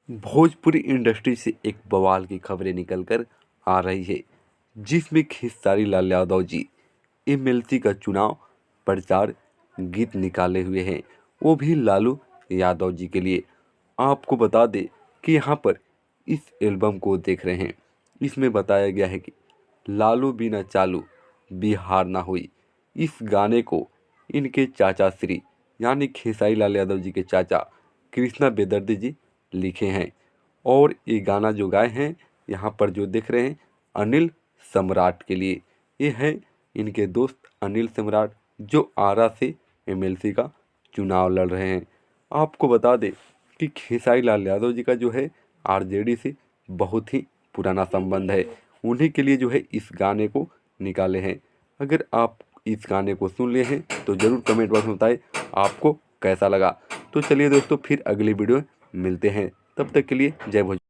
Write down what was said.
Bhojpuri industry से एक बवाल की खबरें निकल कर आ रही है, जिसमें खेसारी लाल यादव जी एमएलसी का चुनाव प्रचार गीत निकाले हुए हैं, वो भी लालू यादव जी के लिए। आपको बता दें कि यहाँ पर इस एल्बम को देख रहे हैं, इसमें बताया गया है कि लालू बिना चालू बिहार ना हुई। इस गाने को इनके चाचा श्री यानी खेसारी लाल यादव जी के चाचा कृष्णा बेदर्दी जी लिखे हैं। और ये गाना जो गाए हैं यहाँ पर जो देख रहे हैं अनिल सम्राट के लिए। ये है इनके दोस्त अनिल सम्राट, जो आरा से एमएलसी का चुनाव लड़ रहे हैं। आपको बता दें कि खेसारी लाल यादव जी का जो है आरजेडी से बहुत ही पुराना संबंध है। उन्हीं के लिए जो है इस गाने को निकाले हैं। अगर आप इस गाने को सुन लिए हैं तो ज़रूर कमेंट बॉक्स में बताएं आपको कैसा लगा। तो चलिए दोस्तों, फिर अगली वीडियो में मिलते हैं। तब तक के लिए जय भोजपुरी।